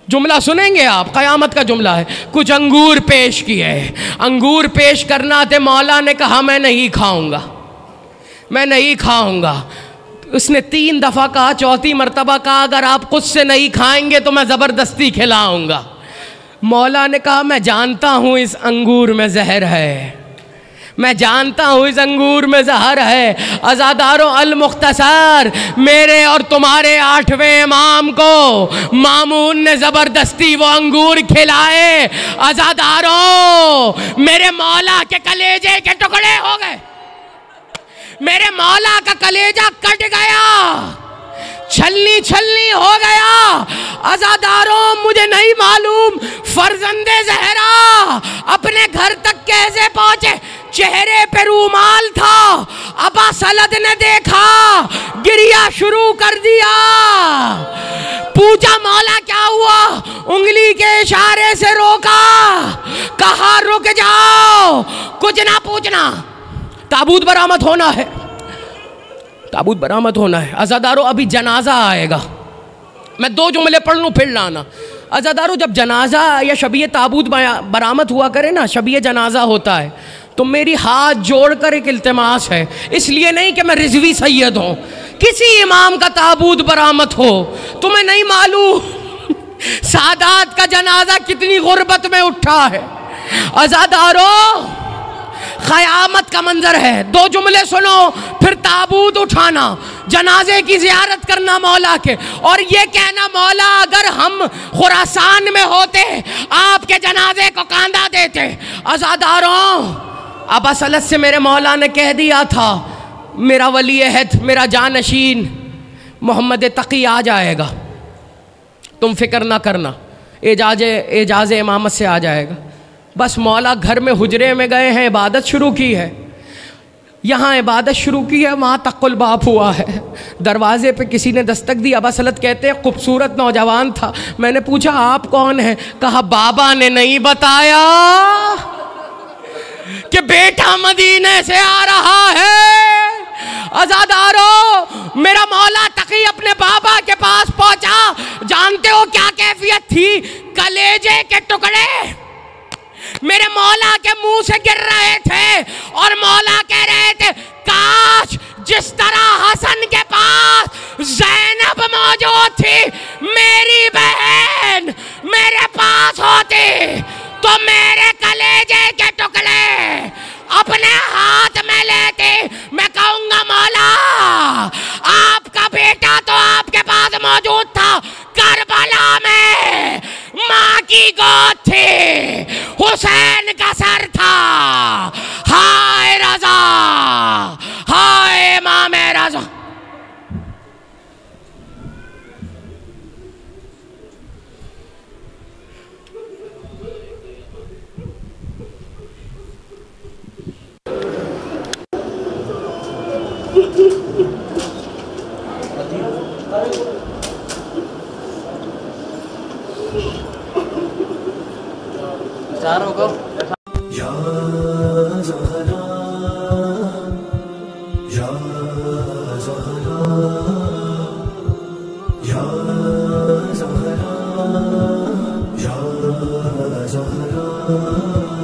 जुमला सुनेंगे आप, क़यामत का जुमला है। कुछ अंगूर पेश किए। अंगूर पेश करना थे, मौला ने कहा मैं नहीं खाऊंगा, मैं नहीं खाऊंगा। उसने 3 दफ़ा कहा, चौथी मरतबा कहा अगर आप खुद से नहीं खाएंगे तो मैं ज़बरदस्ती खिलाऊंगा। मौला ने कहा मैं जानता हूँ इस अंगूर में जहर है, मैं जानता हूँ इस अंगूर में जहर है। अज़ादारों, अल मुख्तसर मेरे और तुम्हारे 8वें इमाम को मामून ने ज़बरदस्ती वो अंगूर खिलाए। अज़ादारों, मेरे मौला के कलेजे के टुकड़े हो गए, मेरे मौला का कलेजा कट गया, छलनी छलनी हो गया। अज़ादारों, मुझे नहीं मालूम फर्जंदे ज़हरा अपने घर तक कैसे पहुंचे। चेहरे पे रूमाल था, अबा सलत ने देखा, गिरिया शुरू कर दिया। पूछा मौला क्या हुआ? उंगली के इशारे से रोका, कहा रुक जाओ, कुछ ना पूछना, ताबूत बरामद होना है, ताबूत बरामद होना है। अज़ादारों, अभी जनाजा आएगा, मैं 2 जुमले पढ़ लूँ फिर लाना। अज़ादारों, जब जनाजा या शबीए ताबूत बरामद हुआ करे ना, शबीए जनाजा होता है, तो मेरी हाथ जोड़कर एक इल्तिमास है, इसलिए नहीं कि मैं रिजवी सैयद हूँ, किसी इमाम का ताबूत बरामद हो, तुम्हें नहीं मालूम सादात का जनाजा कितनी गुर्बत में उठा है। अज़ादारों, क़यामत का मंजर है। 2 जुमले सुनो, फिर ताबूत उठाना, जनाजे की ज़ियारत करना मौला के, और ये कहना मौला अगर हम खुरासान में होते आपके जनाजे को कांदा देते। अज़ादारों, अबा सलत से मेरे मौला ने कह दिया था मेरा वली अहद, मेरा जानशीन मोहम्मद तकी आ जाएगा, तुम फिक्र ना करना, एजाज़ इमामत से आ जाएगा। बस मौला घर में हुजरे में गए हैं, इबादत शुरू की है, यहाँ इबादत शुरू की है, वहाँ तक़ुल बाप हुआ है। दरवाज़े पे किसी ने दस्तक दी। अबा सलत कहते हैं खूबसूरत नौजवान था। मैंने पूछा आप कौन हैं? कहा बाबा ने नहीं बताया कि बेटा मदीने से आ रहा है। अज़ादारों, मेरा मौला तकी अपने बाबा के पास पहुंचा। जानते हो क्या कैफियत थी? कलेजे के टुकड़े, मेरे मौला के मुंह से गिर रहे थे और मौला कह रहे थे काश जिस तरह हसन के पास ज़ैनब मौजूद थी, मेरी बहन मेरे पास होती तो मेरे कलेजे के टुकड़े अपने हाथ में लेते। मैं कहूंगा मौला आपका बेटा तो आपके पास मौजूद था, करबला में माँ की गोद थी, हुसैन का सर था। हाय रजा, हाय इमाम रजा। चारों को या ज़हरा, या ज़हरा, या ज़हरा, या ज़हरा।